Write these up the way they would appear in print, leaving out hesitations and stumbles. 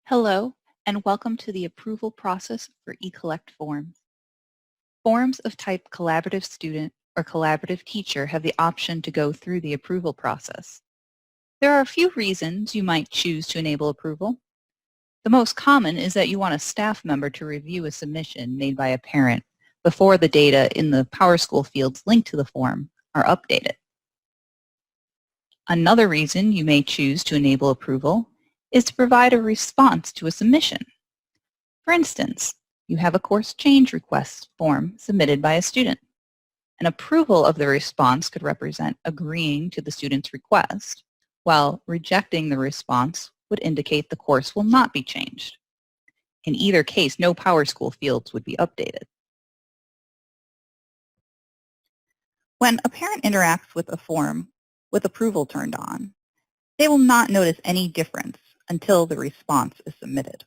Hello, and welcome to the approval process for Ecollect forms. Forms of type collaborative student or collaborative teacher have the option to go through the approval process. There are a few reasons you might choose to enable approval. The most common is that you want a staff member to review a submission made by a parent before the data in the PowerSchool fields linked to the form are updated. Another reason you may choose to enable approval is to provide a response to a submission. For instance, you have a course change request form submitted by a student. An approval of the response could represent agreeing to the student's request, while rejecting the response would indicate the course will not be changed. In either case, no PowerSchool fields would be updated. When a parent interacts with a form with approval turned on, they will not notice any difference until the response is submitted.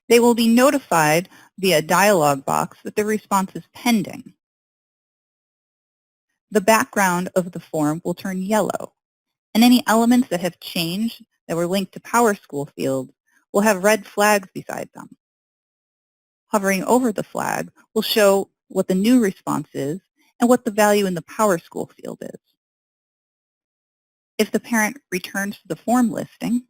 They will be notified via a dialog box that the response is pending. The background of the form will turn yellow, and any elements that have changed that were linked to PowerSchool fields will have red flags beside them. Hovering over the flag will show what the new response is and what the value in the PowerSchool field is. If the parent returns to the form listing,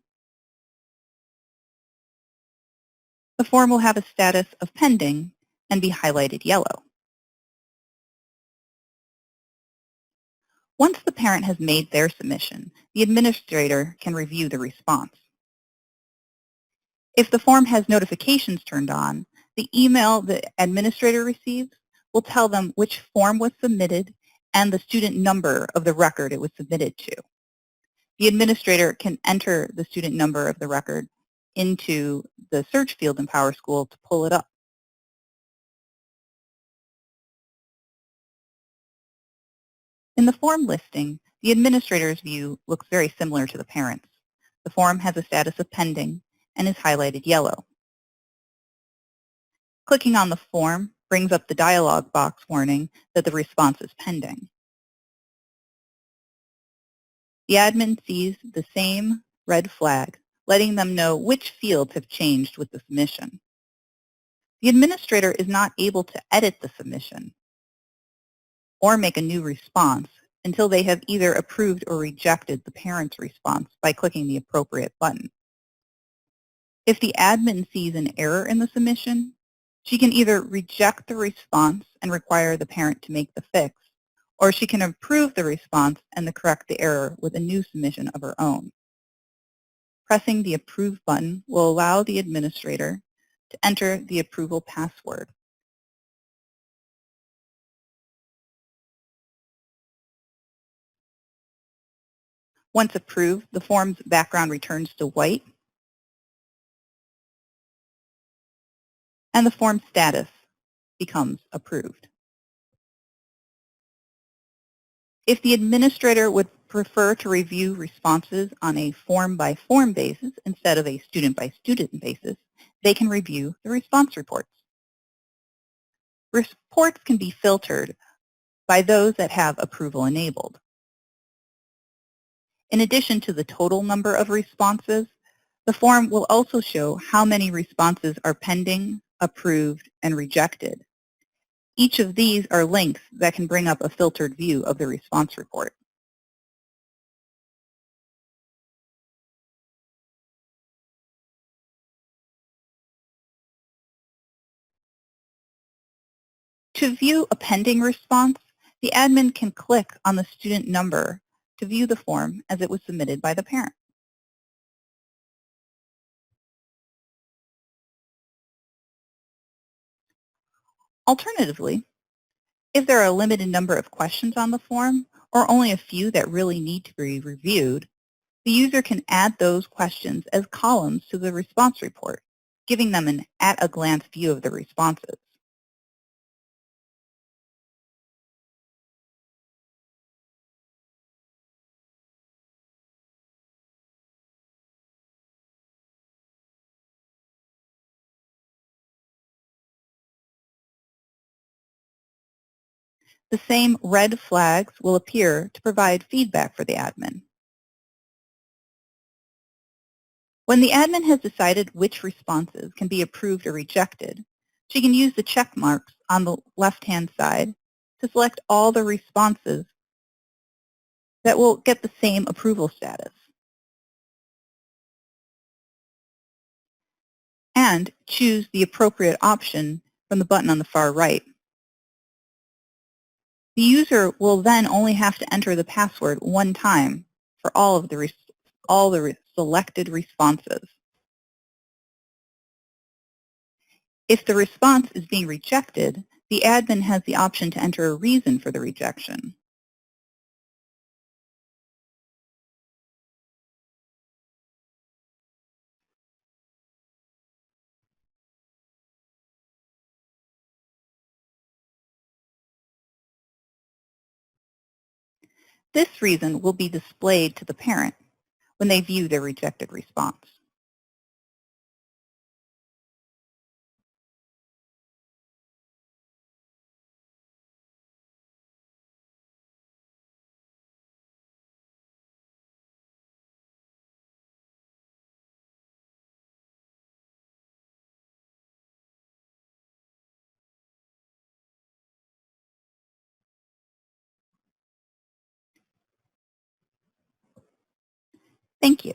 the form will have a status of pending and be highlighted yellow. Once the parent has made their submission, the administrator can review the response. If the form has notifications turned on, the email the administrator receives will tell them which form was submitted and the student number of the record it was submitted to. The administrator can enter the student number of the record into the search field in PowerSchool to pull it up. In the form listing, the administrator's view looks very similar to the parent's. The form has a status of pending and is highlighted yellow. Clicking on the form brings up the dialog box warning that the response is pending. The admin sees the same red flag, letting them know which fields have changed with the submission. The administrator is not able to edit the submission or make a new response until they have either approved or rejected the parent's response by clicking the appropriate button. If the admin sees an error in the submission, she can either reject the response and require the parent to make the fix, or she can approve the response and correct the error with a new submission of her own. Pressing the Approve button will allow the administrator to enter the approval password. Once approved, the form's background returns to white, and the form status becomes approved. If the administrator would prefer to review responses on a form-by-form basis instead of a student-by-student basis, they can review the response reports. Reports can be filtered by those that have approval enabled. In addition to the total number of responses, the form will also show how many responses are pending, approved, and rejected. Each of these are links that can bring up a filtered view of the response report. To view a pending response, the admin can click on the student number to view the form as it was submitted by the parent. Alternatively, if there are a limited number of questions on the form, or only a few that really need to be reviewed, the user can add those questions as columns to the response report, giving them an at-a-glance view of the responses. The same red flags will appear to provide feedback for the admin. When the admin has decided which responses can be approved or rejected, she can use the check marks on the left-hand side to select all the responses that will get the same approval status, and choose the appropriate option from the button on the far right. The user will then only have to enter the password one time for all the selected responses. If the response is being rejected, the admin has the option to enter a reason for the rejection. This reason will be displayed to the parent when they view their rejected response. Thank you.